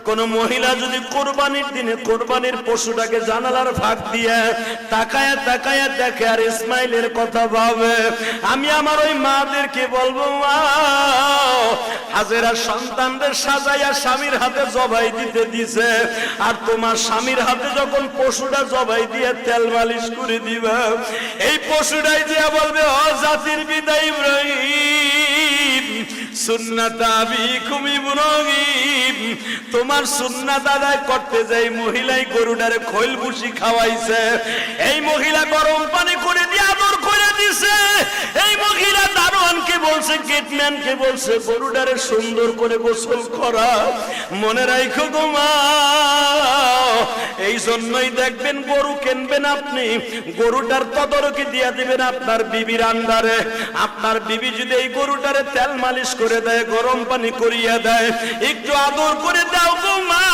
কোন মহিলা যদি কোরবানির দিনে কোরবানির পশুটাকে জানালার ফাঁক দিয়ে তাকায়া তাকায়া দেখে আর ইসমাইলের কথা ভাবে, আমি আমার ওই মাদেরকে বলবো, মা হাজেরা সন্তানদের সাজাইয়া স্বামীর হাতে জবাই দিতে দিছে, আর তোমার স্বামীর হাতে যখন পশুটা জবাই দিয়ে তেল মালিশ করে দিবে, এই পশুটাই দিয়া বলবে, ও জাতির পিতা ইব্রাহিম, সুন্নাত আবিকুম ইব্রাহিম, তোমার সুন্নাত আদায় করতে যাই মহিলাই গরুটারে খৈল ভুসি খাওয়াইছে, এই মহিলা গরম পানি করে দিয়ে আদর করে দিছে, এই মহিলা দারোয়ানকে বলছে, গেটম্যানকে বলছে গরুটারে সুন্দর করে গোসল করা। মনে রাখো গো মা, এই জন্যই দেখবেন গরু কিনবেন আপনি, গরুটার তদারকি দিয়ে দিবেন আপনার বিবির আন্ডারে। আপনার বিবি যদি এই গরুটারে তেল মালিশ করে দেয়, গরম পানি করিয়ে দেয়, একটু আদর করে দাও গো মা।